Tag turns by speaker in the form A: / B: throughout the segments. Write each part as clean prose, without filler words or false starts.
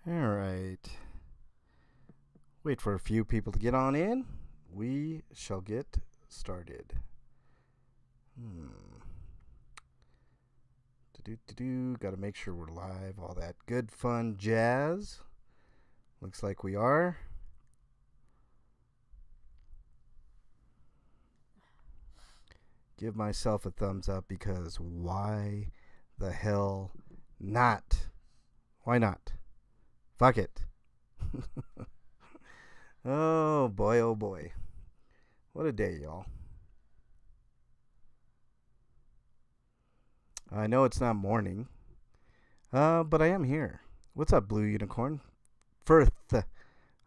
A: All right. Wait for a few people to get on in. We shall get started. Got to make sure we're live. All that good fun jazz. Looks like we are. Give myself a thumbs up because why the hell not? Why not? Fuck it. Oh boy, oh boy. What a day, y'all. I know it's not morning, but I am here. What's up, Blue Unicorn? Firth,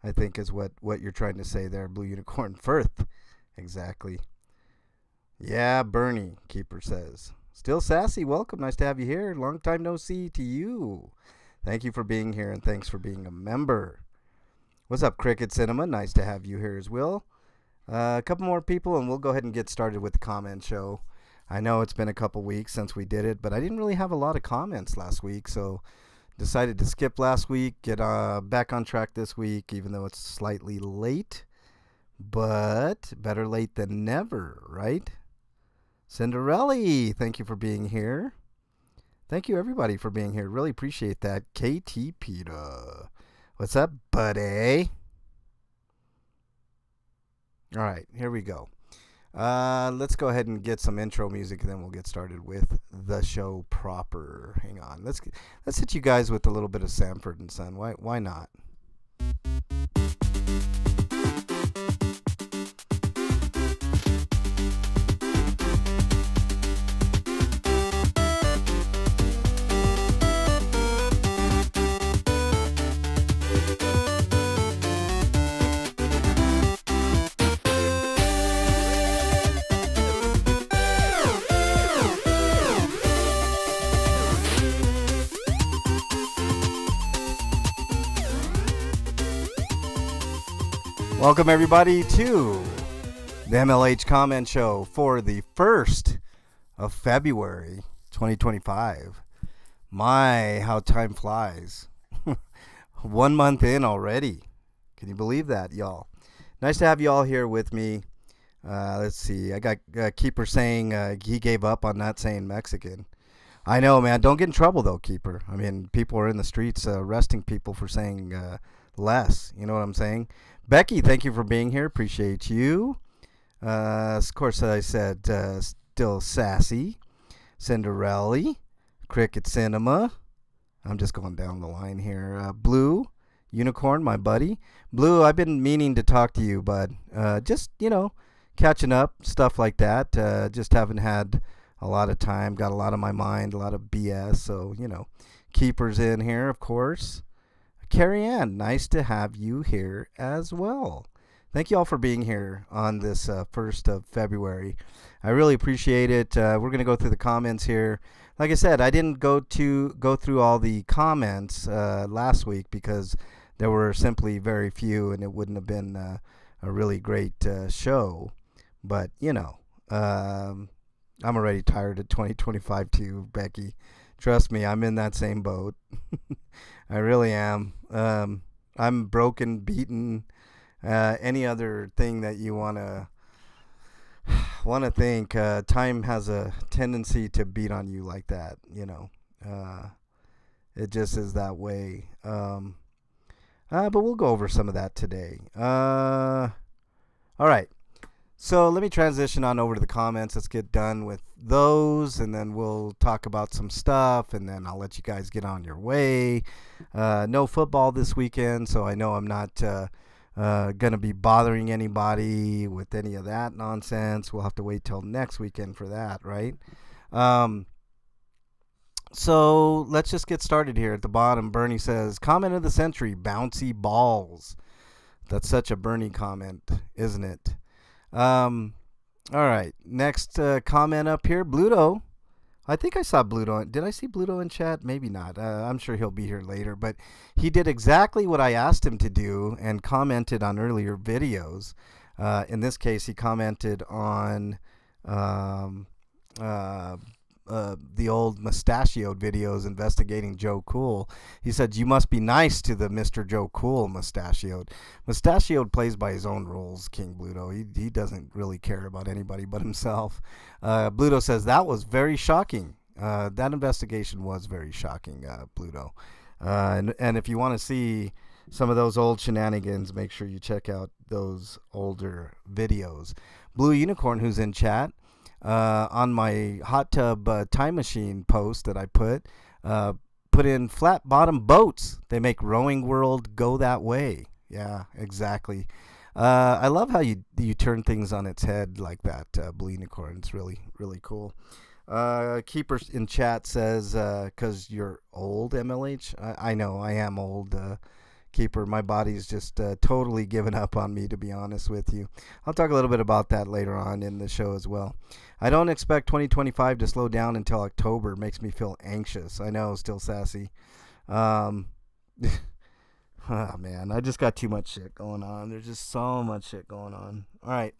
A: I think is what you're trying to say there, Blue Unicorn. Firth, exactly. Yeah, Bernie, Keeper says. Still sassy, welcome. Nice to have you here. Long time no see to you. Thank you for being here, and thanks for being a member. What's up, Cricket Cinema? Nice to have you here as well. A couple more people, and we'll go ahead and get started with the comment show. I know it's been a couple weeks since we did it, but I didn't really have a lot of comments last week, so decided to skip last week, get back on track this week, even though it's slightly late. But better late than never, right? Cinderella, thank you for being here. Thank you, everybody, for being here. Really appreciate that. KT Peta. What's up, buddy? All right, here we go. Let's go ahead and get some intro music, and then we'll get started with the show proper. Hang on. Let's hit you guys with a little bit of Sanford and Son. Why not? Welcome, everybody, to the MLH Comment Show for the 1st of February, 2025. My, how time flies. 1 month in already. Can you believe that, y'all? Nice to have you all here with me. Let's see. I got Keeper saying he gave up on not saying Mexican. I know, man. Don't get in trouble, though, Keeper. I mean, people are in the streets arresting people for saying less. You know what I'm saying? Becky, thank you for being here. Appreciate you. Of course, I said still sassy. Cinderella. Cricket Cinema. I'm just going down the line here. Blue Unicorn, my buddy. Blue, I've been meaning to talk to you, bud. Just, catching up, stuff like that. Just haven't had a lot of time. Got a lot on my mind, a lot of BS. So, Keeper's in here, of course. Carrie Ann, nice to have you here as well. Thank you all for being here on this 1st of February. I really appreciate it. We're going to go through the comments here. Like I said, I didn't go through all the comments last week because there were simply very few, and it wouldn't have been a really great show. But, I'm already tired of 2025 too, Becky. Trust me, I'm in that same boat. I really am. I'm broken, beaten, any other thing that you want to think. Time has a tendency to beat on you like that, It just is that way. But we'll go over some of that today. All right. So let me transition on over to the comments. Let's get done with those, and then we'll talk about some stuff, and then I'll let you guys get on your way. No football this weekend, so I know I'm not going to be bothering anybody with any of that nonsense. We'll have to wait till next weekend for that, right? So let's just get started here at the bottom. Bernie says, comment of the century, bouncy balls. That's such a Bernie comment, isn't it? All right. Next comment up here, Bluto. I think I saw Bluto. Did I see Bluto in chat? Maybe not. I'm sure he'll be here later. But he did exactly what I asked him to do and commented on earlier videos. In this case, he commented on the old mustachioed videos investigating Joe Cool. He said, you must be nice to the Mr. Joe Cool mustachioed. Mustachioed plays by his own rules, King Bluto. He doesn't really care about anybody but himself. Bluto says, that was very shocking. That investigation was very shocking, Bluto. And if you want to see some of those old shenanigans, make sure you check out those older videos. Blue Unicorn, who's in chat, on my hot tub time machine post that I put in flat bottom boats. They make rowing world go that way. Yeah, exactly. I love how you turn things on its head like that, Blue Unicorn. It's really, really cool. Keeper in chat says, because you're old, MLH. I know, I am old, Keeper. My body's just totally given up on me, to be honest with you. I'll talk a little bit about that later on in the show as well. I don't expect 2025 to slow down until October. Makes me feel anxious. I know, still sassy. Oh, man, I just got too much shit going on. There's just so much shit going on. All right.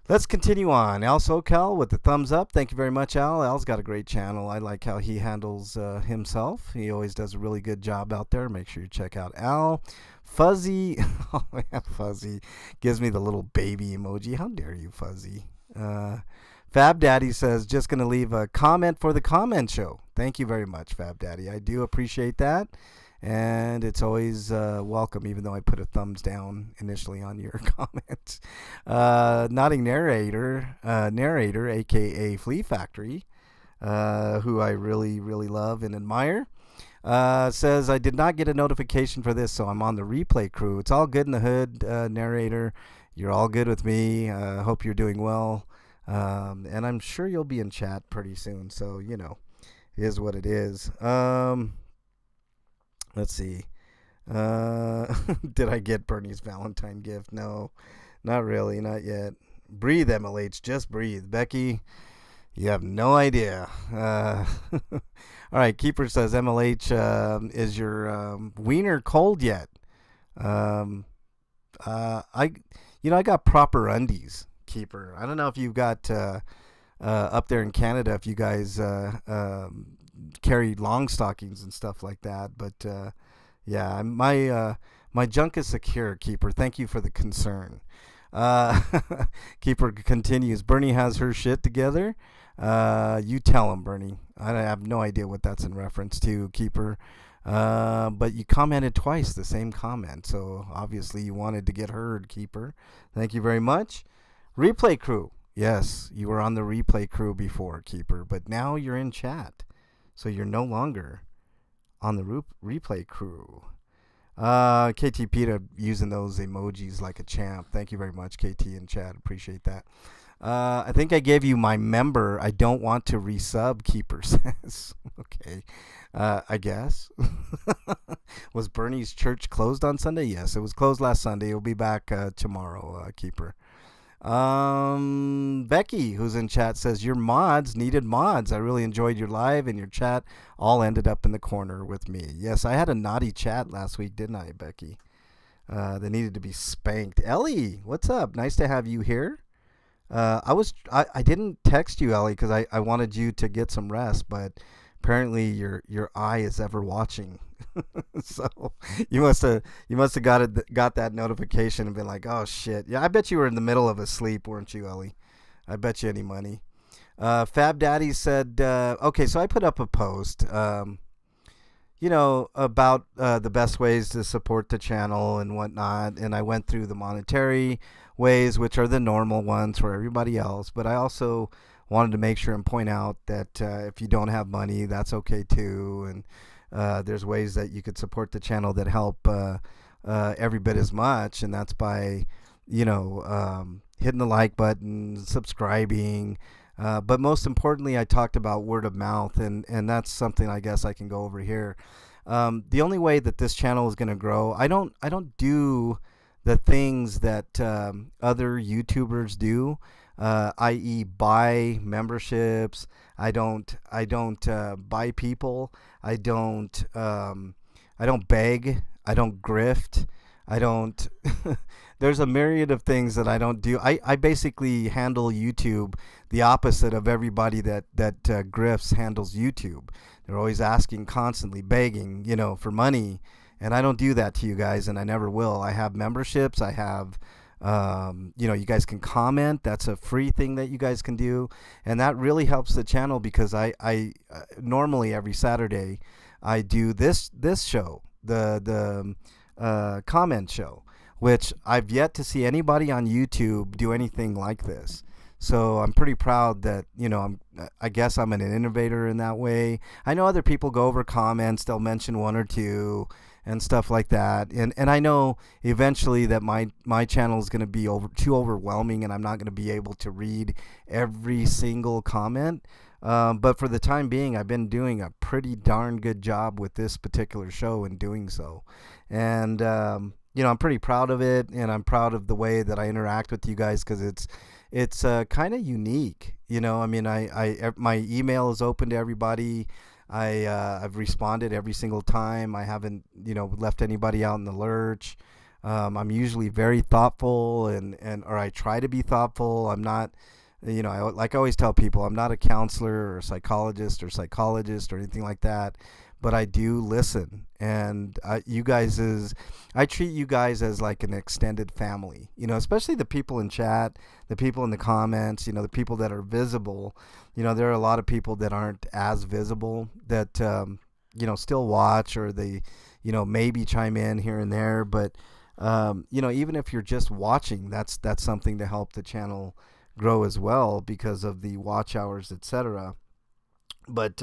A: Let's continue on. Al SoCal with the thumbs up. Thank you very much, Al. Al's got a great channel. I like how he handles himself. He always does a really good job out there. Make sure you check out Al. Fuzzy. Oh, man, Fuzzy gives me the little baby emoji. How dare you, Fuzzy? Fab Daddy says, just going to leave a comment for the comment show. Thank you very much, Fab Daddy. I do appreciate that. And it's always welcome, even though I put a thumbs down initially on your comments. Nodding narrator, a.k.a. Flea Factory, who I really, really love and admire, says, I did not get a notification for this, so I'm on the replay crew. It's all good in the hood, narrator. You're all good with me. Hope you're doing well. And I'm sure you'll be in chat pretty soon, so, you know, it is what it is. Let's see. Did I get Bernie's Valentine gift? No, not really. Not yet. Breathe, MLH. Just breathe. Becky, you have no idea. All right. Keeper says, MLH, is your wiener cold yet? I got proper undies, Keeper. I don't know if you've got up there in Canada, if you guys carry long stockings and stuff like that, but yeah, my junk is secure, Keeper. Thank you for the concern. Keeper continues, Bernie has her shit together. You tell him, Bernie. I have no idea what that's in reference to, Keeper, but you commented twice the same comment, so obviously you wanted to get heard, Keeper. Thank you very much. Replay crew. Yes, you were on the replay crew before, Keeper, but now you're in chat. So you're no longer on the replay crew. KT Peta using those emojis like a champ. Thank you very much, KT in chat. Appreciate that. I think I gave you my member. I don't want to resub, Keeper says. Okay. I guess. Was Bernie's church closed on Sunday? Yes, it was closed last Sunday. It'll be back tomorrow, Keeper. Becky, who's in chat, says your mods needed mods. I really enjoyed your live and your chat all ended up in the corner with me. Yes, I had a naughty chat last week, didn't I, Becky? They needed to be spanked. Ellie, what's up? Nice to have you here. I didn't text you, Ellie, because I wanted you to get some rest, but apparently your eye is ever watching. So you must have got that notification and been like, oh shit. Yeah, I bet you were in the middle of a sleep, weren't you, Ellie? I bet you any money. Fab Daddy said, okay, so I put up a post, about the best ways to support the channel and whatnot, and I went through the monetary ways, which are the normal ones for everybody else, but I also wanted to make sure and point out that if you don't have money, that's okay too, and there's ways that you could support the channel that help every bit as much, and that's by, hitting the like button, subscribing, but most importantly, I talked about word of mouth, and that's something I guess I can go over here. The only way that this channel is going to grow, I don't do the things that other YouTubers do, i.e. buy memberships. I don't buy people. I don't beg. I don't grift. I don't. There's a myriad of things that I don't do. I basically handle YouTube the opposite of everybody that grifts handles YouTube. They're always asking, constantly begging, for money, and I don't do that to you guys, and I never will. I have memberships. I have. You guys can comment. That's a free thing that you guys can do, and that really helps the channel because I normally every Saturday I do this show, the comment show, which I've yet to see anybody on YouTube do anything like this. So I'm pretty proud that I guess I'm an innovator in that way. I know other people go over comments; they'll mention one or two and stuff like that. And I know eventually that my channel is going to be too overwhelming, and I'm not going to be able to read every single comment. But for the time being, I've been doing a pretty darn good job with this particular show in doing so. And, I'm pretty proud of it, and I'm proud of the way that I interact with you guys because it's kind of unique. I mean, my email is open to everybody. I've responded every single time. I haven't, left anybody out in the lurch. I'm usually very thoughtful or I try to be thoughtful. I'm not, like I always tell people, I'm not a counselor or a psychologist or anything like that, but I do listen. And I treat you guys as like an extended family, especially the people in chat, the people in the comments, the people that are visible. There are a lot of people that aren't as visible that, still watch, or they, maybe chime in here and there. But, even if you're just watching, that's something to help the channel grow as well because of the watch hours, etc. But,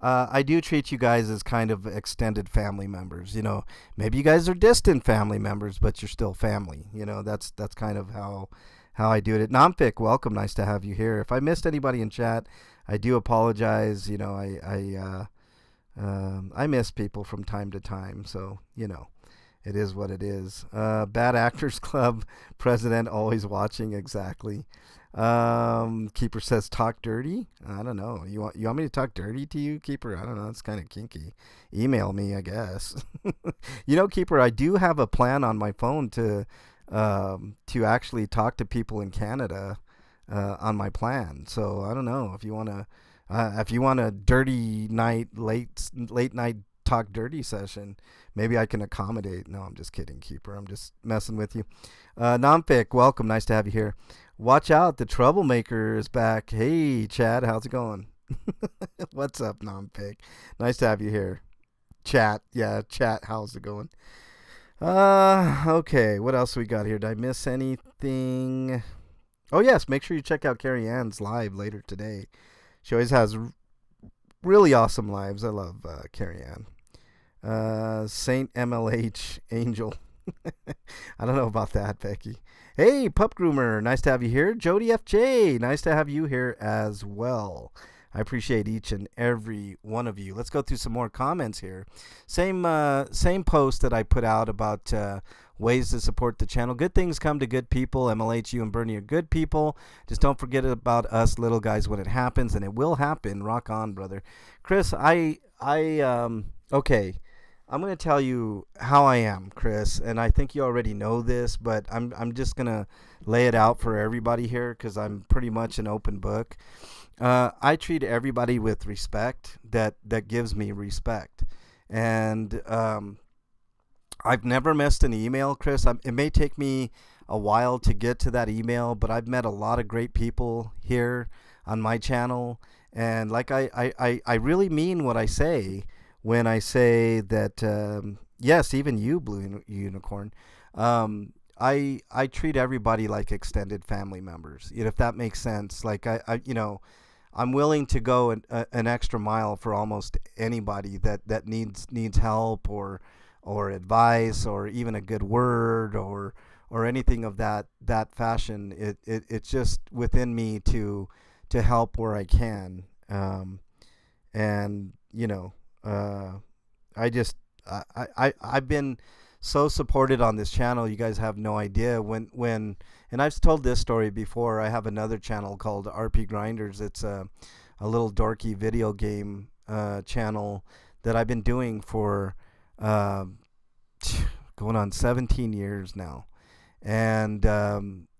A: I do treat you guys as kind of extended family members. Maybe you guys are distant family members, but you're still family. That's kind of how I do it. Namfik, welcome. Nice to have you here. If I missed anybody in chat, I do apologize. I miss people from time to time, so it is what it is. Bad Actors Club president always watching. Exactly. Keeper says talk dirty. I don't know. You want me to talk dirty to you, Keeper? I don't know. It's kind of kinky. Email me, I guess. Keeper, I do have a plan on my phone to actually talk to people in Canada on my plan. So I don't know if you want a dirty night, late night talk dirty session, maybe I can accommodate. No, I'm just kidding, Keeper. I'm just messing with you. Namfik, welcome. Nice to have you here. Watch out, the troublemaker is back. Hey, Chad, how's it going? What's up, Namfik? Nice to have you here. Chat, how's it going? Okay, what else we got here? Did I miss anything? Oh, yes, make sure you check out Carrie Ann's live later today. She always has really awesome lives. I love Carrie Ann. Saint MLH Angel. I don't know about that, Becky. Hey, Pup Groomer, nice to have you here. Jody FJ, nice to have you here as well. I appreciate each and every one of you. Let's go through some more comments here. Same post that I put out about ways to support the channel. Good things come to good people. MLH, you and Bernie are good people. Just don't forget about us little guys when it happens, and it will happen. Rock on, brother. Chris, okay. I'm going to tell you how I am, Chris, and I think you already know this, but I'm just going to lay it out for everybody here because I'm pretty much an open book. I treat everybody with respect that gives me respect. And I've never missed an email, Chris. It may take me a while to get to that email, but I've met a lot of great people here on my channel. And like I really mean what I say when I say that, yes, even you, Blue Unicorn, I treat everybody like extended family members, if that makes sense. Like I'm willing to go an extra mile for almost anybody that needs help or advice or even a good word or anything of that fashion. It's just within me to help where I can. I've been so supported on this channel. You guys have no idea when and I've told this story before. I have another channel called RP Grinders. It's a little dorky video game channel that I've been doing for going on 17 years now. And,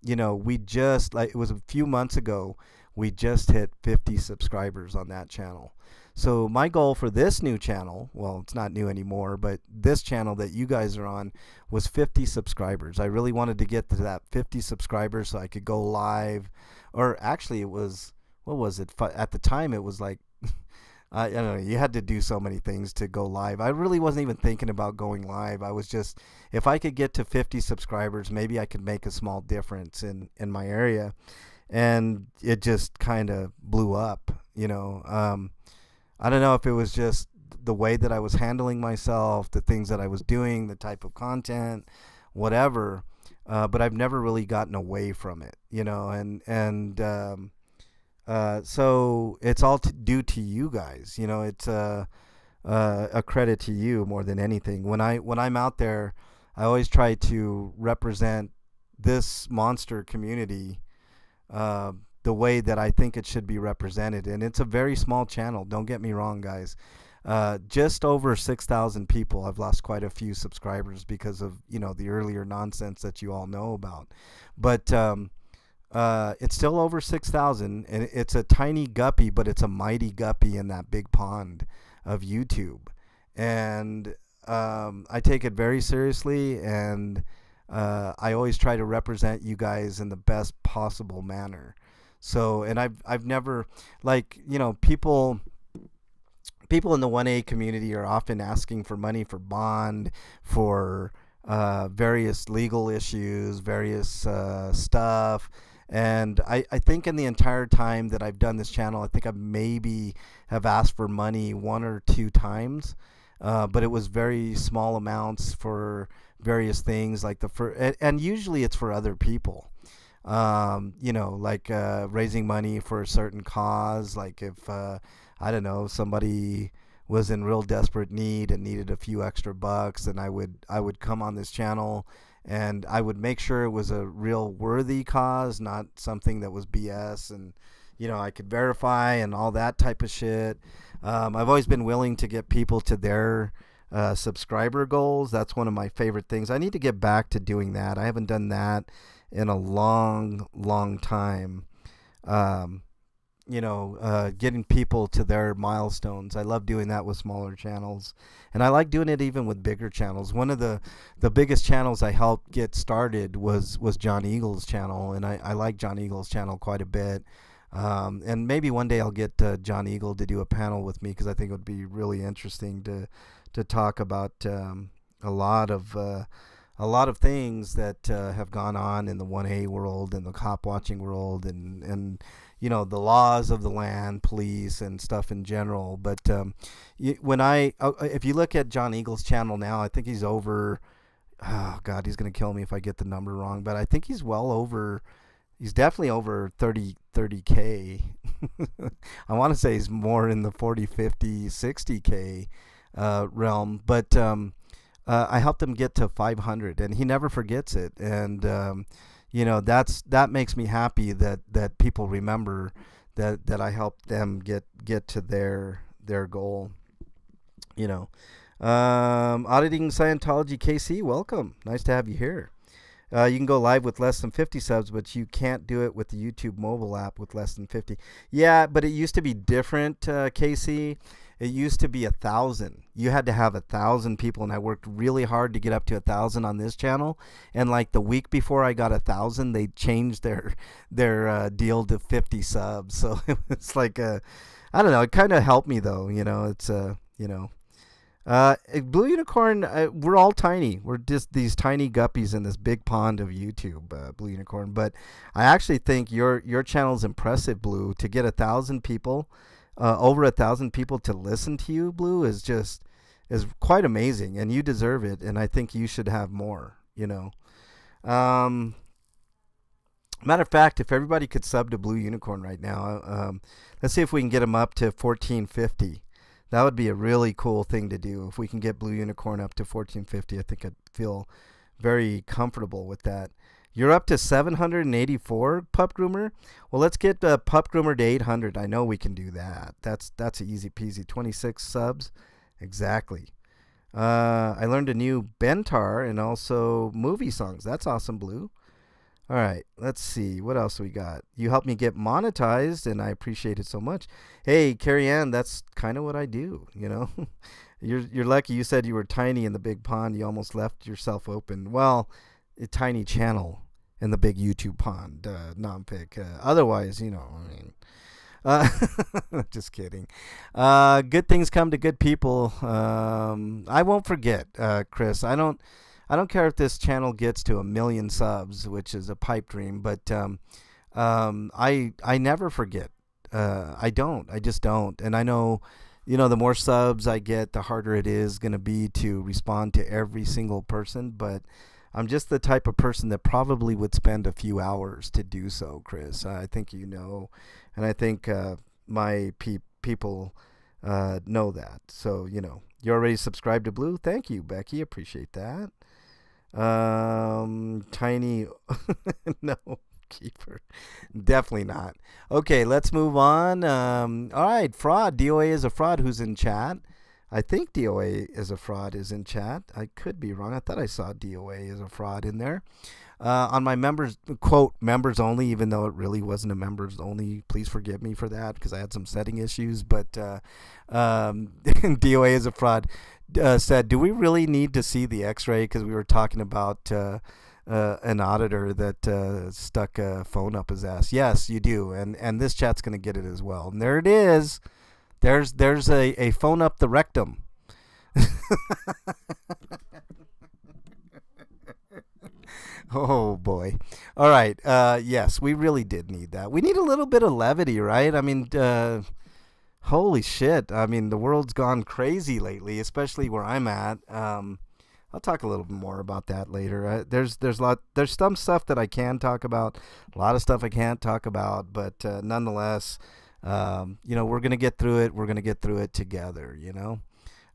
A: we just, like, it was a few months ago, we just hit 50 subscribers on that channel. So my goal for this new channel, well, it's not new anymore, but this channel that you guys are on was 50 subscribers. I really wanted to get to that 50 subscribers so I could go live. Or actually it was, what was it? At the time it was like, I don't know, you had to do so many things to go live. I really wasn't even thinking about going live. I was just, if I could get to 50 subscribers, maybe I could make a small difference in my area. And it just kind of blew up, I don't know if it was just the way that I was handling myself, the things that I was doing, the type of content, whatever. But I've never really gotten away from it, so it's all due to you guys. It's a credit to you more than anything. When I'm out there, I always try to represent this monster community the way that I think it should be represented. And it's a very small channel. Don't get me wrong, guys. Just over 6,000 people. I've lost quite a few subscribers because of, the earlier nonsense that you all know about. But it's still over 6,000, and it's a tiny guppy, but it's a mighty guppy in that big pond of YouTube. And I take it very seriously, and I always try to represent you guys in the best possible manner. So, and I've never, like, people in the 1A community are often asking for money for bond, for various legal issues, various stuff. And I think in the entire time that I've done this channel, I think I maybe have asked for money 1 or 2 times. But it was very small amounts for various things, like and usually it's for other people. Like raising money for a certain cause. Like if, I don't know, somebody was in real desperate need and needed a few extra bucks, and I would come on this channel and I would make sure it was a real worthy cause, not something that was BS, and I could verify and all that type of shit. I've always been willing to get people to their subscriber goals. That's one of my favorite things. I need to get back to doing that. I haven't done that in a long time. Getting people to their milestones. I love doing that with smaller channels, and I like doing it even with bigger channels. One of the biggest channels I helped get started was John Eagle's channel, and I like John Eagle's channel quite a bit. And maybe one day I'll get John Eagle to do a panel with me, because I think it would be really interesting to talk about a lot of things that have gone on in the 1A world and the cop watching world, and the laws of the land, police, and stuff in general. But if you look at John Eagle's channel now, I think he's over, oh God, he's going to kill me if I get the number wrong, but I think he's he's definitely over 30K. I want to say he's more in the 40, 50, 60K realm. But I helped him get to 500, and he never forgets it. And that makes me happy that people remember that I helped them get to their goal. Auditing Scientology KC, welcome. Nice to have you here. You can go live with less than 50 subs, but you can't do it with the YouTube mobile app with less than 50. Yeah, but it used to be different, KC. It used to be 1,000. You had to have 1,000 people, and I worked really hard to get up to 1,000 on this channel. And like the week before I got 1,000, they changed their deal to 50 subs. So it's like I don't know. It kind of helped me though. It's Blue Unicorn, we're all tiny. We're just these tiny guppies in this big pond of YouTube, Blue Unicorn. But I actually think your channel is impressive, Blue. To get 1,000 people, over 1,000 people to listen to you, Blue, is quite amazing, and you deserve it. And I think you should have more. Matter of fact, if everybody could sub to Blue Unicorn right now, let's see if we can get them up to 1450. That would be a really cool thing to do. If we can get Blue Unicorn up to 1450, I think I'd feel very comfortable with that. You're up to 784, Pup Groomer. Well, let's get Pup Groomer to 800. I know we can do that. That's easy peasy. 26 subs, exactly. I learned a new Bentar and also movie songs. That's awesome, Blue. All right, let's see. What else we got? You helped me get monetized, and I appreciate it so much. Hey, Carrie Ann, that's kind of what I do, you know? You're lucky you said you were tiny in the big pond. You almost left yourself open. Well, a tiny channel in the big YouTube pond, non-pick. Otherwise, I mean, uh, just kidding. Good things come to good people. I won't forget, Chris. I don't care if this channel gets to 1 million subs, which is a pipe dream, but I never forget. I don't. I just don't. And I know, the more subs I get, the harder it is going to be to respond to every single person. But I'm just the type of person that probably would spend a few hours to do so, Chris. I think you know, and I think my people know that. So, you're already subscribed to Blue. Thank you, Becky. Appreciate that. Tiny, no, keeper, definitely not. Okay, let's move on. All right, fraud. DOA is a fraud. Who's in chat? I think DOA is a fraud is in chat. I could be wrong. I thought I saw DOA is a fraud in there. On my members, quote, members only, even though it really wasn't a members only. Please forgive me for that because I had some setting issues. But DOA is a fraud. Said, do we really need to see the x-ray? Because we were talking about an auditor that stuck a phone up his ass. Yes, you do. And this chat's going to get it as well. And there it is. There's a phone up the rectum. Oh boy. All right. Yes, we really did need that. We need a little bit of levity, right? I mean, holy shit. I mean, the world's gone crazy lately, especially where I'm at. I'll talk a little bit more about that later. There's some stuff that I can talk about, a lot of stuff I can't talk about, but nonetheless, we're gonna get through it. We're gonna get through it together.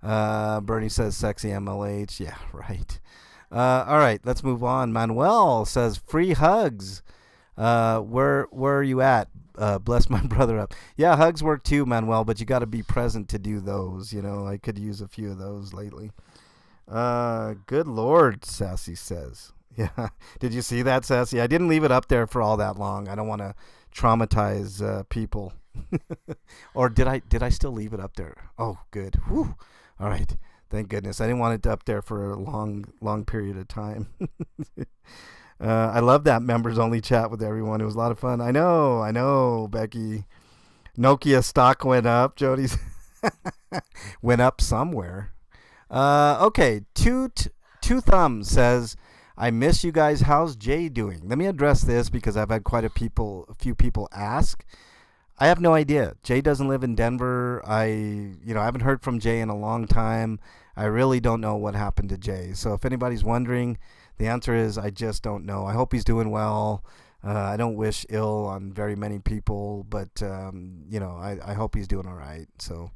A: Bernie says sexy MLH. Yeah, right. All right, let's move on. Manuel says free hugs. Where are you at? Bless my brother up. Yeah, hugs work too, Manuel, but you got to be present to do those. I could use a few of those lately. Good Lord, Sassy says. Yeah, did you see that, Sassy? I didn't leave it up there for all that long. I don't want to traumatize people. Or did I still leave it up there? Oh, good. Whew. All right. Thank goodness. I didn't want it up there for a long period of time. I love that members only chat with everyone. It was a lot of fun. I know, Becky. Nokia stock went up. Jody's went up somewhere. Okay. Two thumbs says, I miss you guys. How's Jay doing? Let me address this because I've had quite a few people ask. I have no idea. Jay doesn't live in Denver. I haven't heard from Jay in a long time. I really don't know what happened to Jay. So if anybody's wondering, the answer is I just don't know. I hope he's doing well. I don't wish ill on very many people, but I hope he's doing all right. So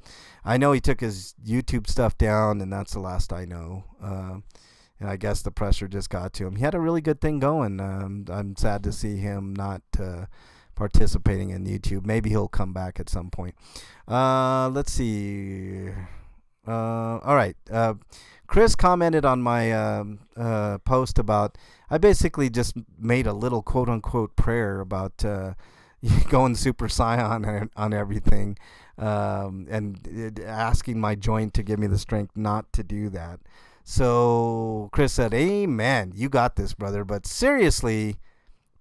A: I know he took his YouTube stuff down, and that's the last I know. And I guess the pressure just got to him. He had a really good thing going. I'm sad to see him not participating in YouTube. Maybe he'll come back at some point. Let's see. All right. Chris commented on my post about, I basically just made a little quote unquote prayer about going Super Saiyan on everything, and asking my joint to give me the strength not to do that. So Chris said, amen. You got this, brother. But seriously,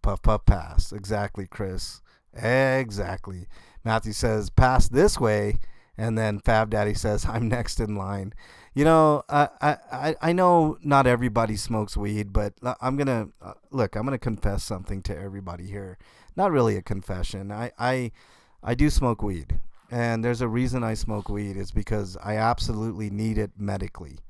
A: puff, puff, pass. Exactly, Chris. Exactly. Matthew says, pass this way. And then Fab Daddy says, I'm next in line. I know not everybody smokes weed, but I'm going to confess something to everybody here. Not really a confession. I do smoke weed. And there's a reason I smoke weed. It's because I absolutely need it medically.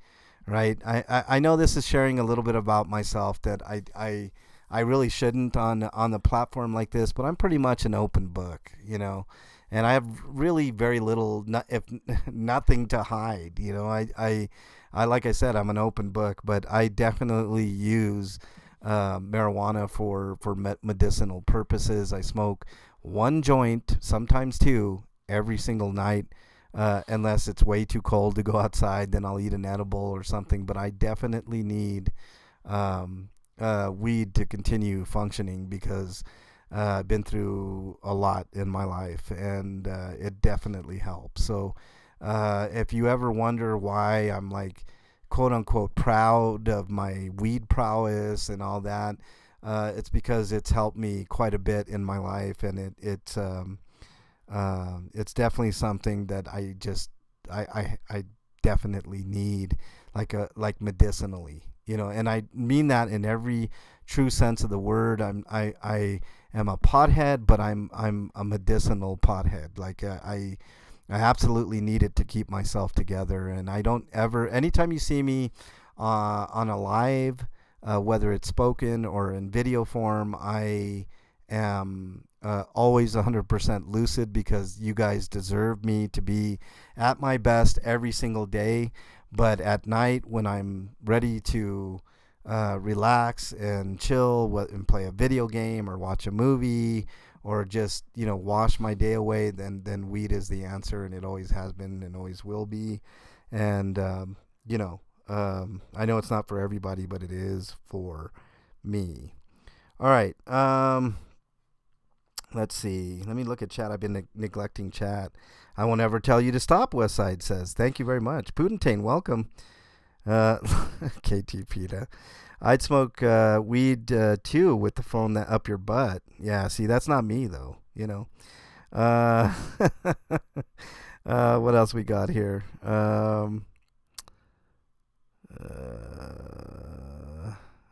A: Right? I know this is sharing a little bit about myself that I really shouldn't on the platform like this, but I'm pretty much an open book, and I have really very little, if nothing to hide. I like I said, I'm an open book, but I definitely use marijuana for medicinal purposes. I smoke one joint, sometimes two, every single night. unless it's way too cold to go outside, then I'll eat an edible or something. But I definitely need weed to continue functioning because I've been through a lot in my life, and it definitely helps. So if you ever wonder why I'm like quote unquote proud of my weed prowess and all that, it's because it's helped me quite a bit in my life, and it's definitely something that I definitely need, like medicinally, and I mean that in every true sense of the word. I am a pothead, but I'm a medicinal pothead. I absolutely need it to keep myself together, and I don't ever. Anytime you see me on a live, whether it's spoken or in video form, I am always 100% lucid because you guys deserve me to be at my best every single day. But at night, when I'm ready to relax and chill and play a video game or watch a movie or just wash my day away, then weed is the answer, and it always has been and always will be. And I know it's not for everybody, but it is for me. All right. Let's see. Let me look at chat. I've been neglecting chat. I won't ever tell you to stop, Westside says. Thank you very much. Putintain, welcome. KT PETA. I'd smoke weed too with the phone up your butt. Yeah, see, that's not me, though. What else we got here?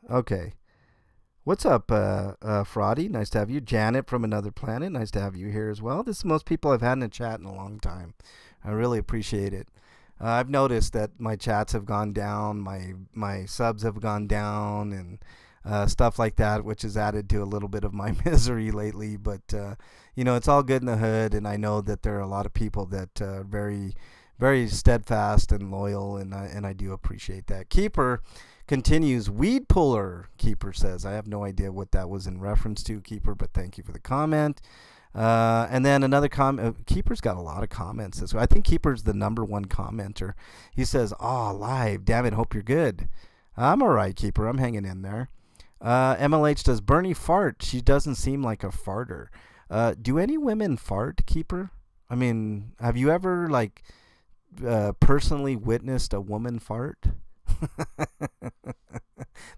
A: Okay. What's up, Fraudy? Nice to have you. Janet from Another Planet. Nice to have you here as well. This is the most people I've had in a chat in a long time. I really appreciate it. I've noticed that my chats have gone down, my subs have gone down, and stuff like that, which has added to a little bit of my misery lately. But it's all good in the hood, and I know that there are a lot of people that are very, very steadfast and loyal, and I do appreciate that. Keeper continues, weed puller, Keeper says. I have no idea what that was in reference to, Keeper, but thank you for the comment. And then another comment. Keeper's got a lot of comments this week. I think Keeper's the number one commenter. He says, live. Damn it, hope you're good. I'm all right, Keeper. I'm hanging in there. MLH, does Bernie fart? She doesn't seem like a farter. Do any women fart, Keeper? I mean, have you ever, personally witnessed a woman fart?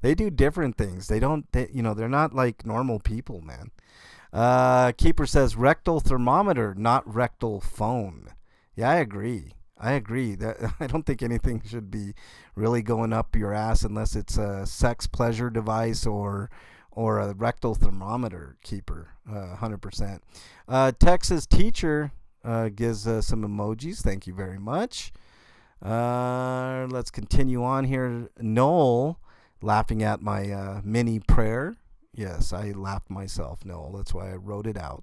A: They do different things. They're not like normal people, man. Keeper says rectal thermometer, not rectal phone. Yeah, I agree. That I don't think anything should be really going up your ass unless it's a sex pleasure device or a rectal thermometer, Keeper. 100%. Texas teacher gives some emojis. Thank you very much. Let's continue on here. Noel, laughing at my mini prayer. Yes, I laughed myself, Noel. That's why I wrote it out.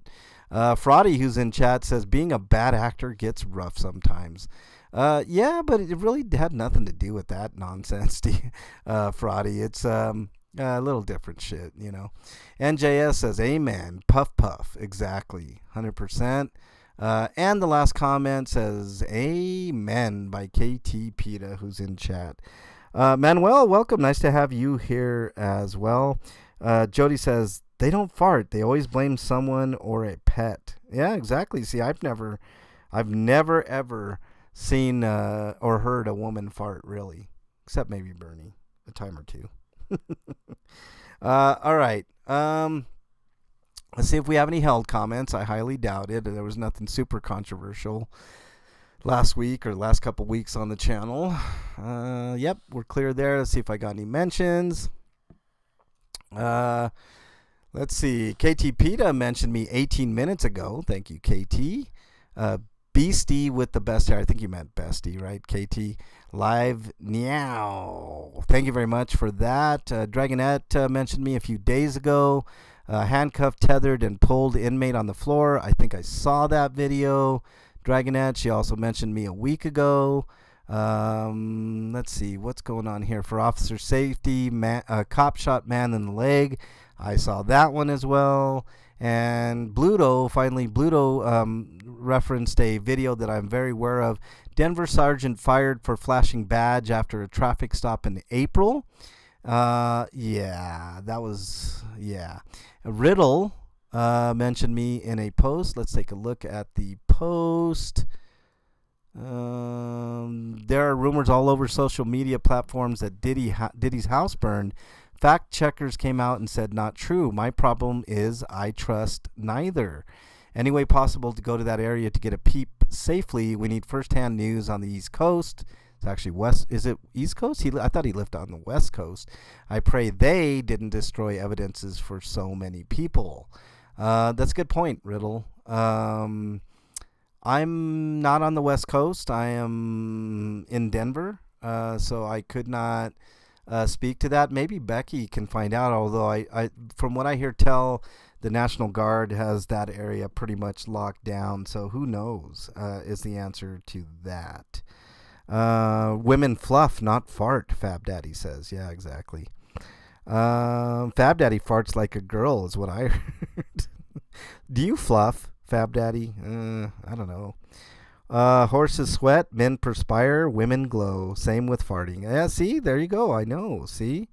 A: Fraudy, who's in chat, says being a bad actor gets rough sometimes. Yeah, but it really had nothing to do with that nonsense, Fraudy. It's a little different shit, NJS says, amen. Puff, puff. Exactly. 100%. And the last comment says, amen, by KT PETA, who's in chat. Manuel, welcome. Nice to have you here as well. Jody says, they don't fart. They always blame someone or a pet. Yeah, exactly. See, I've never ever seen or heard a woman fart, really. Except maybe Bernie, a time or two. All right. Let's see if we have any held comments. I highly doubt it. There was nothing super controversial last week or last couple weeks on the channel. Yep, we're clear there. Let's see if I got any mentions. Let's see. KT PETA mentioned me 18 minutes ago. Thank you, KT. Beastie with the best hair. I think you meant bestie, right? KT. Live Meow. Thank you very much for that. Dragonette mentioned me a few days ago. Handcuffed, tethered, and pulled inmate on the floor. I think I saw that video. Dragonette, she also mentioned me a week ago. Let's see. What's going on here? For officer safety, cop shot man in the leg. I saw that one as well. And Bluto referenced a video that I'm very aware of. Denver sergeant fired for flashing badge after a traffic stop in April. Yeah. Riddle mentioned me in a post. Let's take a look at the post. There are rumors all over social media platforms that Diddy's house burned. Fact checkers came out and said not true. My problem is I trust neither. Any way possible to go to that area to get a peep safely. We need firsthand news on the East Coast. It's actually West. Is it East Coast? I thought he lived on the West Coast. I pray they didn't destroy evidences for so many people. That's a good point, Riddle. I'm not on the West Coast. I am in Denver, so I could not speak to that. Maybe Becky can find out, although I from what I hear tell, the National Guard has that area pretty much locked down, so who knows is the answer to that. Women fluff, not fart, Fab Daddy says. Yeah, exactly. Fab Daddy farts like a girl is what I heard. Do you fluff, Fab Daddy? I don't know. Horses sweat, men perspire, women glow. Same with farting. Yeah, see? There you go. I know. See?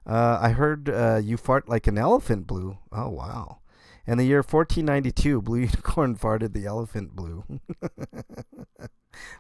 A: I heard you fart like an elephant, Blue. Oh, wow. In the year 1492, Blue Unicorn farted, the elephant blue.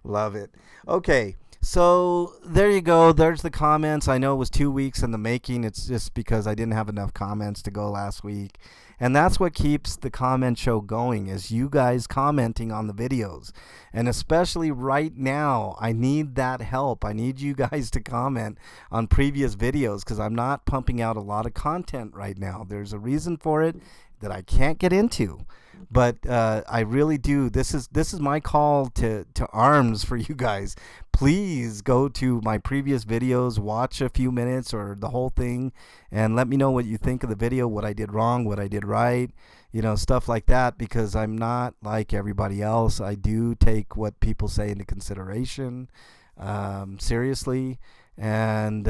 A: Love it. Okay, so there you go. There's the comments. I know it was 2 weeks in the making. It's just because I didn't have enough comments to go last week. And that's what keeps the comment show going, is you guys commenting on the videos. And especially right now, I need that help. I need you guys to comment on previous videos because I'm not pumping out a lot of content right now. There's a reason for it that I can't get into. But I really do. This is my call to arms for you guys. Please go to my previous videos, watch a few minutes or the whole thing, and let me know what you think of the video, what I did wrong, what I did right, stuff like that, because I'm not like everybody else. I do take what people say into consideration seriously, and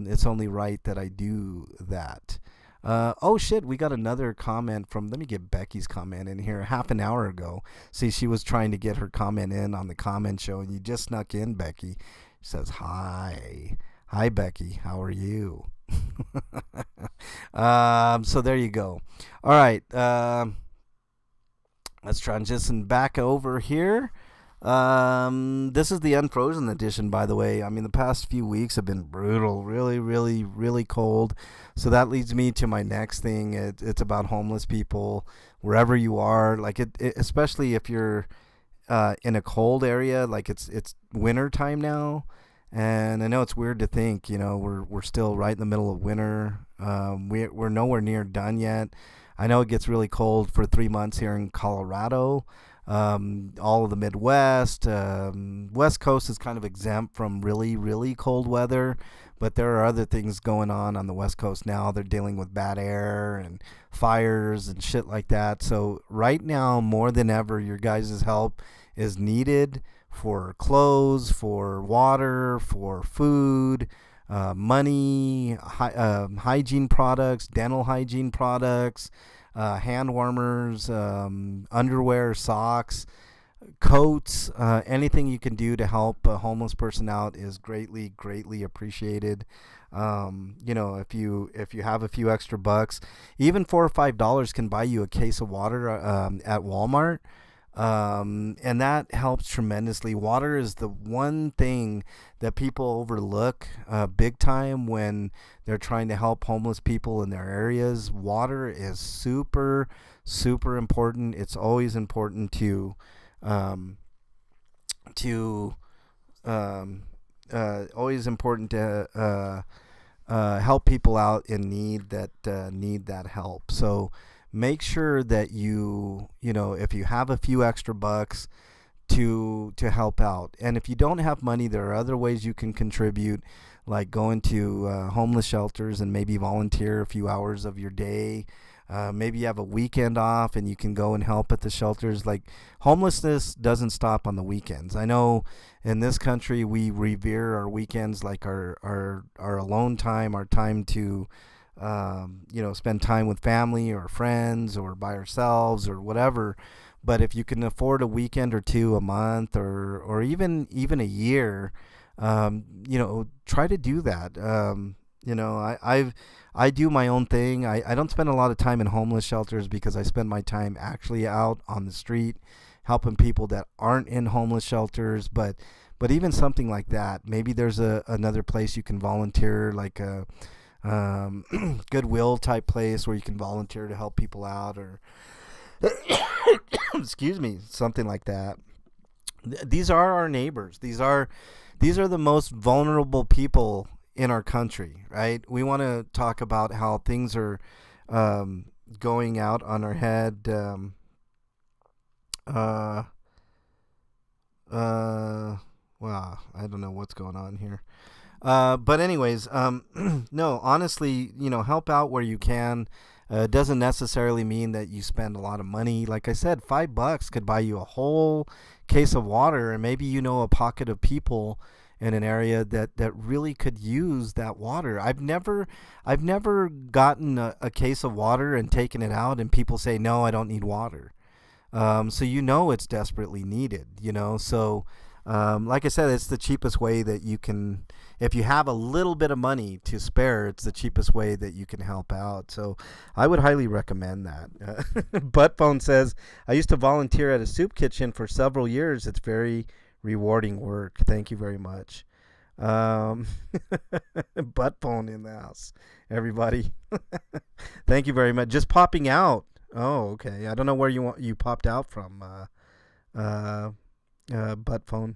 A: it's only right that I do that. Oh shit, we got another comment let me get Becky's comment in here half an hour ago. See, she was trying to get her comment in on the comment show, and you just snuck in, Becky. She says, hi, Becky, how are you? So there you go. All right, let's transition back over here. This is the Unfrozen edition, by the way. I mean, the past few weeks have been brutal, really, really, really cold. So that leads me to my next thing. It's about homeless people, wherever you are. Like especially if you're in a cold area, like it's winter time now. And I know it's weird to think, we're still right in the middle of winter. We're nowhere near done yet. I know it gets really cold for 3 months here in Colorado. All of the Midwest, West Coast is kind of exempt from really, really cold weather, but there are other things going on the West Coast now. They're dealing with bad air and fires and shit like that. So right now, more than ever, your guys' help is needed for clothes, for water, for food, money, hygiene products, dental hygiene products, hand warmers, underwear, socks, coats, anything you can do to help a homeless person out is greatly, greatly appreciated. If you have a few extra bucks, even $4 or $5 can buy you a case of water at Walmart. And that helps tremendously. Water is the one thing that people overlook big time when they're trying to help homeless people in their areas. Water is super, super important. It's always important to help people out in need that need that help. So make sure that if you have a few extra bucks to help out. And if you don't have money, there are other ways you can contribute, like going to homeless shelters and maybe volunteer a few hours of your day. Maybe you have a weekend off and you can go and help at the shelters. Like, homelessness doesn't stop on the weekends. I know in this country we revere our weekends like our alone time, our time to spend time with family or friends or by ourselves or whatever. But if you can afford a weekend or two a month or even a year, try to do that. I do my own thing. I don't spend a lot of time in homeless shelters because I spend my time actually out on the street helping people that aren't in homeless shelters. But even something like that, maybe there's another place you can volunteer, like a Goodwill type place where you can volunteer to help people out, or excuse me, something like that. These are our neighbors. These are the most vulnerable people in our country, right? We want to talk about how things are going out on our head. Uh, wow, I don't know what's going on here. But anyways, no, honestly, help out where you can. It doesn't necessarily mean that you spend a lot of money. Like I said, $5 could buy you a whole case of water, and maybe a pocket of people in an area that really could use that water. I've never gotten a case of water and taken it out, and people say, no, I don't need water. So it's desperately needed. So like I said, it's the cheapest way that you can, if you have a little bit of money to spare, it's the cheapest way that you can help out. So I would highly recommend that. Butt Phone says, I used to volunteer at a soup kitchen for several years. It's very rewarding work. Thank you very much. Butt Phone in the house, everybody. Thank you very much. Just popping out. Oh, okay. I don't know where you popped out from. Butt Phone.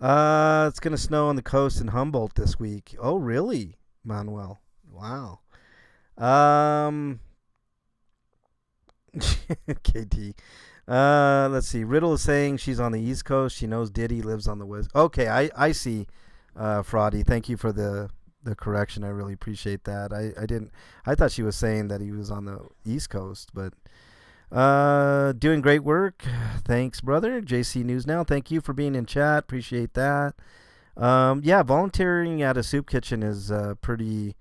A: It's gonna snow on the coast in Humboldt this week. Oh, really, Manuel? Wow. Um, KT. Let's see. Riddle is saying she's on the East Coast. She knows Diddy lives on the West. Okay, I see. Fraudy, thank you for the correction. I really appreciate that. I didn't. I thought she was saying that he was on the East Coast, but. Doing great work. Thanks, brother. JC News Now. Thank you for being in chat. Appreciate that. Yeah, volunteering at a soup kitchen is pretty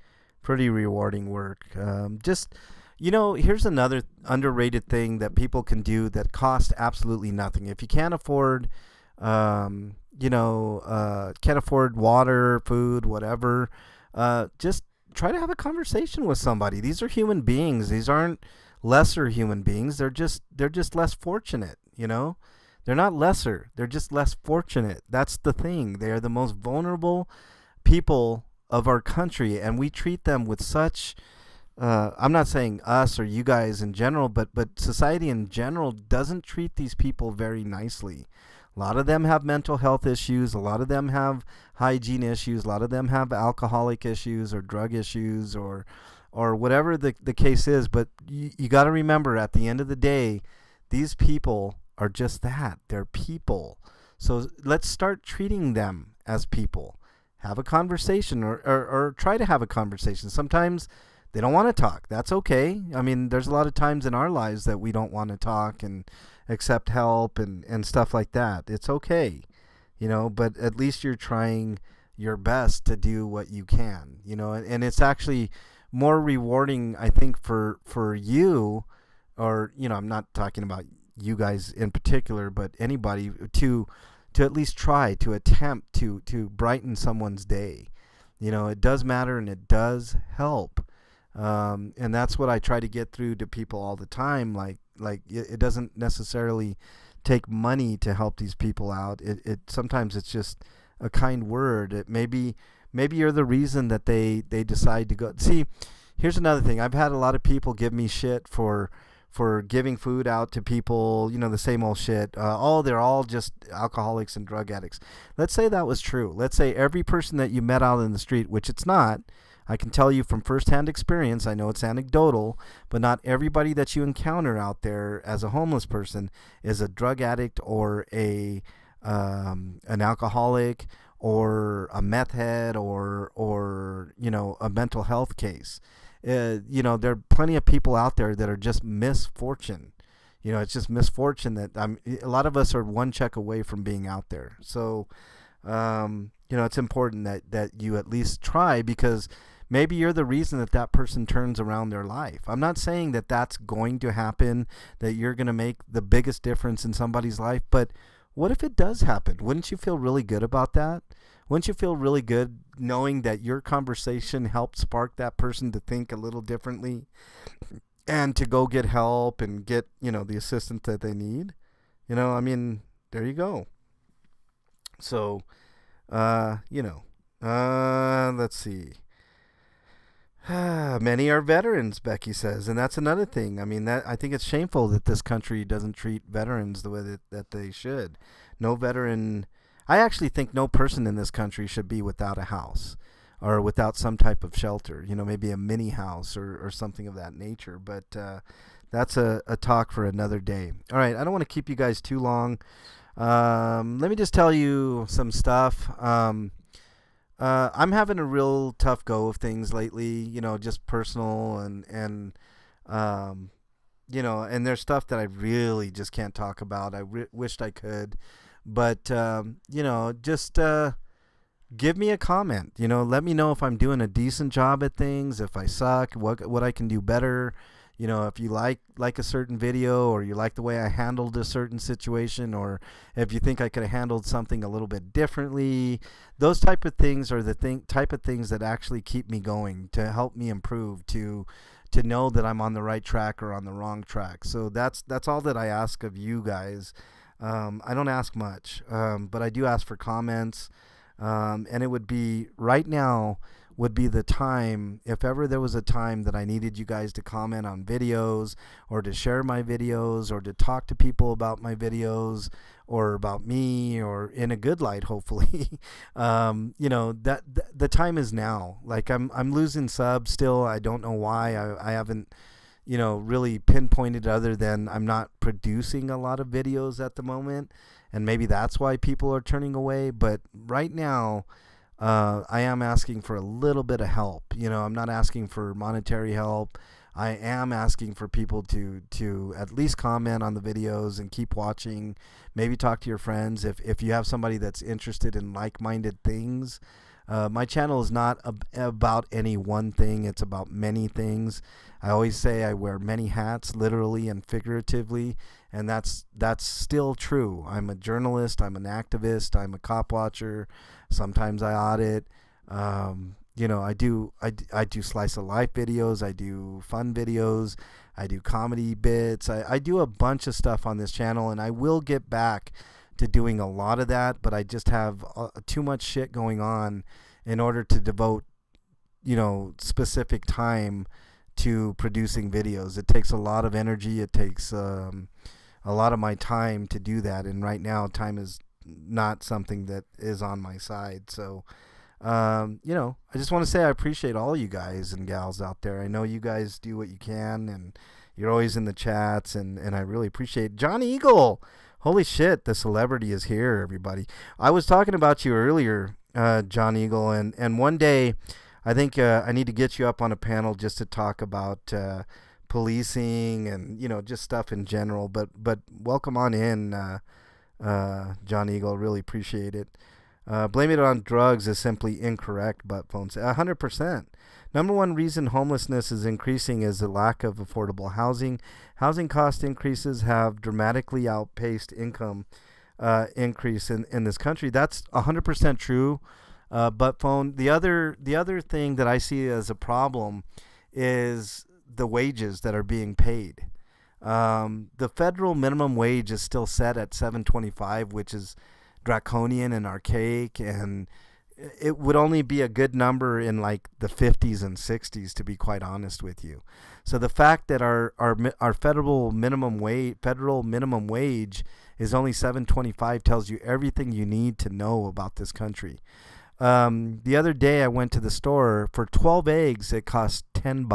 A: rewarding work. Here's another underrated thing that people can do that costs absolutely nothing. If you can't afford, can't afford water, food, whatever, just try to have a conversation with somebody. These are human beings. These aren't lesser human beings. They're just less fortunate. They're not lesser. They're just less fortunate. That's the thing. They are the most vulnerable people of our country, and we treat them with such. I'm not saying us or you guys in general, but society in general doesn't treat these people very nicely. A lot of them have mental health issues. A lot of them have hygiene issues. A lot of them have alcoholic issues or drug issues or whatever the case is. But you got to remember, at the end of the day, these people are just that. They're people. So let's start treating them as people. Have a conversation or try to have a conversation. Sometimes they don't want to talk. That's okay. I mean, there's a lot of times in our lives that we don't want to talk and accept help and stuff like that. It's okay, but at least you're trying your best to do what you can, and it's actually more rewarding, I think, for you, or I'm not talking about you guys in particular, but anybody, to at least try to attempt to brighten someone's day. It does matter and it does help, and that's what I try to get through to people all the time. Like it doesn't necessarily take money to help these people out. It sometimes it's just a kind word. It maybe you're the reason that they decide to go. See, here's another thing. I've had a lot of people give me shit for giving food out to people, the same old shit. They're all just alcoholics and drug addicts. Let's say that was true. Let's say every person that you met out in the street, which it's not. I can tell you from firsthand experience, I know it's anecdotal, but not everybody that you encounter out there as a homeless person is a drug addict or an alcoholic or a meth head or a mental health case. There are plenty of people out there that are just misfortune. It's just misfortune that a lot of us are one check away from being out there. So, it's important that you at least try, because maybe you're the reason that that person turns around their life. I'm not saying that that's going to happen, that you're going to make the biggest difference in somebody's life, but what if it does happen? Wouldn't you feel really good about that? Wouldn't you feel really good knowing that your conversation helped spark that person to think a little differently and to go get help and get, the assistance that they need? I mean, there you go. So, let's see. Many are veterans, Becky says, and that's another thing. I mean, I think it's shameful that this country doesn't treat veterans the way that they should. No veteran. I actually think no person in this country should be without a house or without some type of shelter. Maybe a mini house or something of that nature. But that's a talk for another day. All right, I don't want to keep you guys too long. Let me just tell you some stuff. I'm having a real tough go of things lately, just personal and and there's stuff that I really just can't talk about. I wished I could, but, just give me a comment, let me know if I'm doing a decent job at things, if I suck, what I can do better. If you like a certain video, or you like the way I handled a certain situation, or if you think I could have handled something a little bit differently, those type of things are the type of things that actually keep me going, to help me improve, to know that I'm on the right track or on the wrong track. So that's all that I ask of you guys. I don't ask much, but I do ask for comments, and it would be right now would be the time, if ever there was a time that I needed you guys to comment on videos, or to share my videos, or to talk to people about my videos, or about me, or in a good light, hopefully. That the time is now. Like, I'm losing subs still. I don't know why. I haven't really pinpointed, other than I'm not producing a lot of videos at the moment, and maybe that's why people are turning away. But right now, I am asking for a little bit of help. I'm not asking for monetary help. I am asking for people to at least comment on the videos and keep watching. Maybe talk to your friends if you have somebody that's interested in like-minded things. My channel is not about any one thing. It's about many things. I always say I wear many hats, literally and figuratively, and that's still true. I'm a journalist. I'm an activist. I'm a cop watcher. Sometimes I audit. I do slice of life videos. I do fun videos. I do comedy bits. I do a bunch of stuff on this channel, and I will get back to doing a lot of that, but I just have too much shit going on in order to devote, specific time to producing videos. It takes a lot of energy. It takes a lot of my time to do that, and right now time is not something that is on my side. So I just want to say I appreciate all you guys and gals out there. I know you guys do what you can, and you're always in the chats, and I really appreciate it. John Eagle, holy shit, the celebrity is here, everybody. I was talking about you earlier, John Eagle, and one day I think I need to get you up on a panel just to talk about policing and just stuff in general. But welcome on in, John Eagle. Really appreciate it. Blaming it on drugs is simply incorrect, butt phones. 100%. Number one reason homelessness is increasing is the lack of affordable housing. Housing cost increases have dramatically outpaced income increase in this country. That's 100% true, butt phone. The other thing that I see as a problem is the wages that are being paid. The federal minimum wage is still set at $7.25, which is draconian and archaic, and it would only be a good number in like the 50s and 60s, to be quite honest with you. So the fact that our federal minimum wage is only $7.25 tells you everything you need to know about this country. The other day I went to the store for 12 eggs. It cost $10.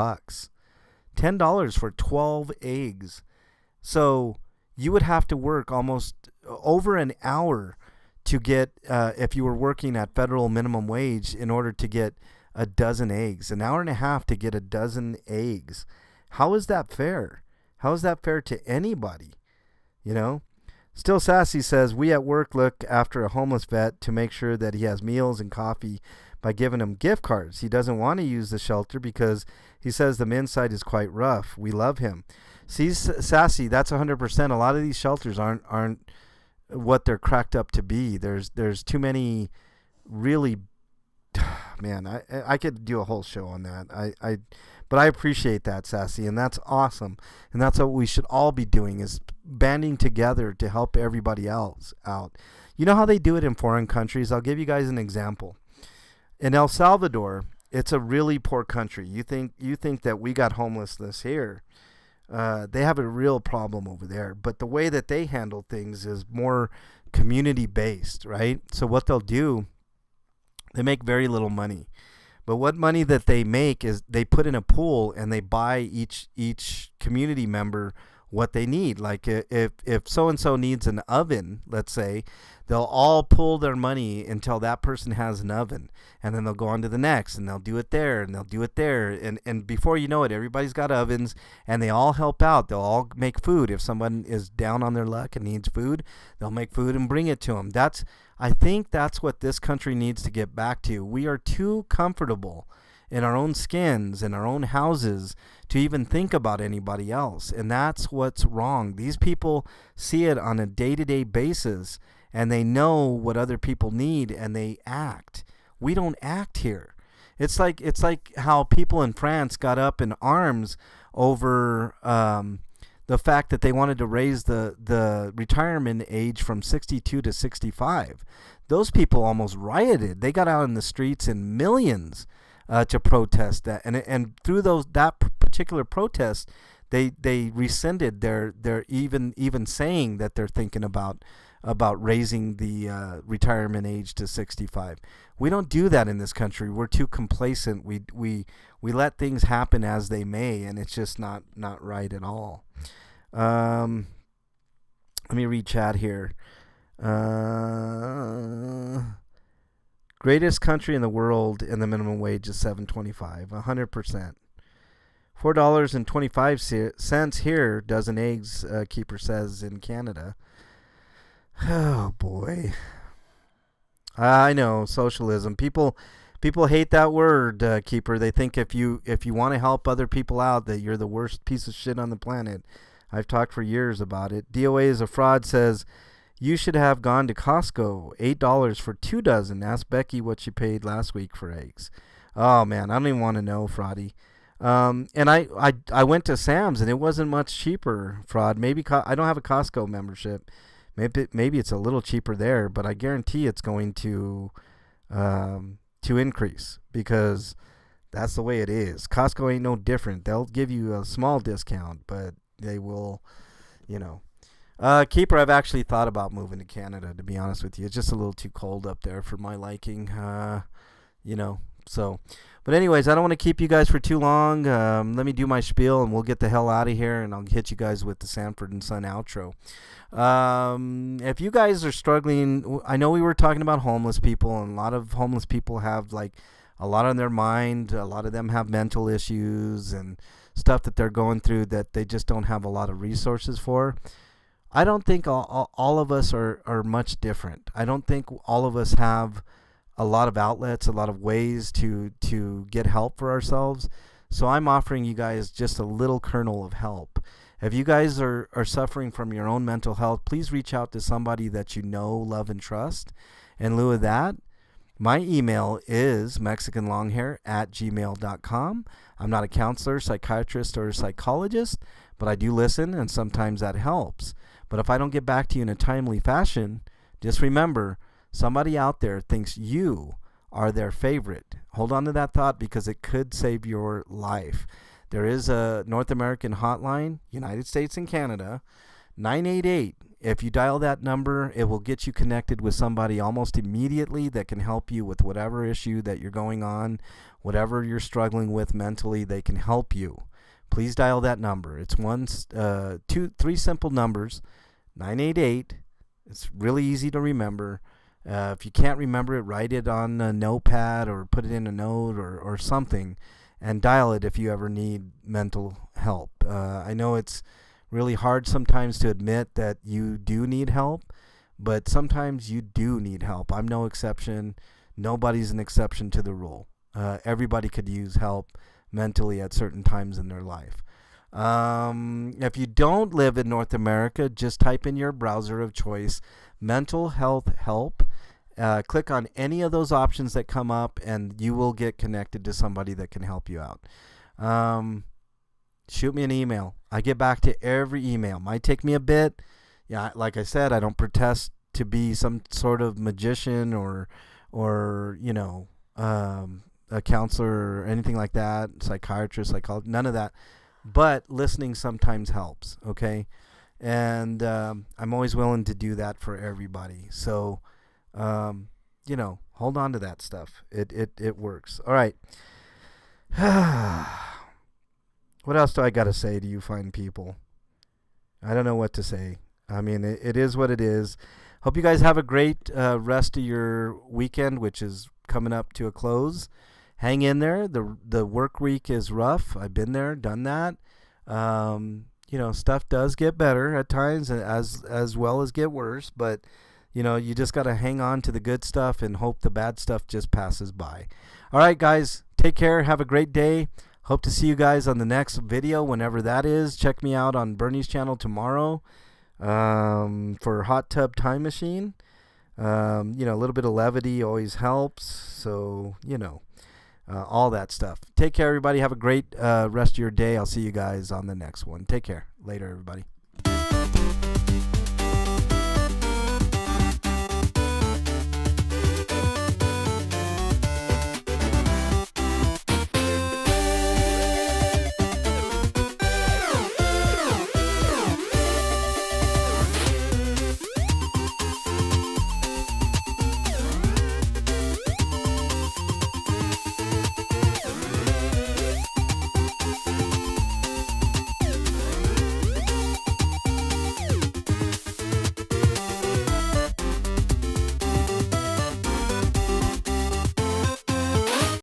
A: $10 for 12 eggs. So you would have to work almost over an hour to get, if you were working at federal minimum wage, in order to get a dozen eggs. An hour and a half to get a dozen eggs. How is that fair? How is that fair to anybody? Still Sassy says, we at work look after a homeless vet to make sure that he has meals and coffee, by giving them gift cards. He doesn't want to use the shelter because he says the inside is quite rough. We love him. See, Sassy, that's 100%. A lot of these shelters aren't what they're cracked up to be. There's too many really, man, I could do a whole show on that. But I appreciate that, Sassy, and that's awesome. And that's what we should all be doing, is banding together to help everybody else out. You know how they do it in foreign countries? I'll give you guys an example. In El Salvador, it's a really poor country. You think that we got homelessness here. They have a real problem over there. But the way that they handle things is more community-based, right? So what they'll do, they make very little money. But what money that they make is they put in a pool and they buy each community member what they need. Like if so-and-so needs an oven, let's say, they'll all pool their money until that person has an oven. And then they'll go on to the next, and they'll do it there, and they'll do it there. And before you know it, everybody's got ovens, and they all help out. They'll all make food. If someone is down on their luck and needs food, they'll make food and bring it to them. I think that's what this country needs to get back to. We are too comfortable in our own skins, in our own houses, to even think about anybody else. And that's what's wrong. These people see it on a day-to-day basis, and they know what other people need, and they act. We don't act here. It's like how people in France got up in arms over the fact that they wanted to raise the retirement age from 62 to 65. Those people almost rioted. They got out in the streets in millions to protest that, and through that particular protest, they rescinded their even saying that they're thinking about raising the retirement age to 65. We don't do that in this country. We're too complacent. We let things happen as they may, and it's just not right at all. Let me read chat here. Greatest country in the world, and the minimum wage is $7.25. 100%. $4.25 here. Dozen eggs. Keeper says in Canada. Oh boy. I know, socialism. People hate that word, Keeper. They think if you want to help other people out, that you're the worst piece of shit on the planet. I've talked for years about it. DOA is a fraud says you should have gone to Costco. $8 for 2 dozen. Ask Becky what she paid last week for eggs. Oh man, I don't even want to know, Fraudy. And I went to Sam's and it wasn't much cheaper, Fraud. Maybe I don't have a Costco membership. Maybe it's a little cheaper there, but I guarantee it's going to increase because that's the way it is. Costco ain't no different. They'll give you a small discount, but they will, Keeper, I've actually thought about moving to Canada, to be honest with you. It's just a little too cold up there for my liking, So, but anyways, I don't want to keep you guys for too long. Let me do my spiel, and we'll get the hell out of here, and I'll hit you guys with the Sanford and Son outro. If you guys are struggling, I know we were talking about homeless people, and a lot of homeless people have like a lot on their mind. A lot of them have mental issues and stuff that they're going through that they just don't have a lot of resources for. I don't think all of us are much different. I don't think all of us have a lot of outlets, a lot of ways to get help for ourselves. So I'm offering you guys just a little kernel of help. If you guys are suffering from your own mental health, please reach out to somebody that you know, love, and trust. In lieu of that, my email is mexicanlonghair@gmail.com. I'm not a counselor, psychiatrist, or psychologist, but I do listen, and sometimes that helps. But if I don't get back to you in a timely fashion, just remember, somebody out there thinks you are their favorite. Hold on to that thought because it could save your life. There is a North American hotline, United States and Canada, 988. If you dial that number, it will get you connected with somebody almost immediately that can help you with whatever issue that you're going on, whatever you're struggling with mentally, they can help you. Please dial that number. It's 3 simple numbers, 988. It's really easy to remember. If you can't remember it, write it on a notepad or put it in a note or something, and dial it if you ever need mental help. I know it's really hard sometimes to admit that you do need help, but sometimes you do need help. I'm no exception. Nobody's an exception to the rule. Everybody could use help mentally at certain times in their life. If you don't live in North America, just type in your browser of choice, mental health help. Click on any of those options that come up, and you will get connected to somebody that can help you out. Shoot me an email. I get back to every email. Might take me a bit. Yeah, like I said, I don't pretend to be some sort of magician or a counselor or anything like that, psychiatrist, psychologist, none of that. But listening sometimes helps, okay? And I'm always willing to do that for everybody. So, hold on to that stuff. It works. All right. What else do I got to say to you fine people? I don't know what to say. I mean, it is what it is. Hope you guys have a great rest of your weekend, which is coming up to a close. Hang in there. The work week is rough. I've been there, done that. Stuff does get better at times, as well as get worse. But you just got to hang on to the good stuff and hope the bad stuff just passes by. All right, guys, take care. Have a great day. Hope to see you guys on the next video, whenever that is. Check me out on Bernie's channel tomorrow for Hot Tub Time Machine. A little bit of levity always helps. So, all that stuff. Take care, everybody. Have a great rest of your day. I'll see you guys on the next one. Take care. Later, everybody.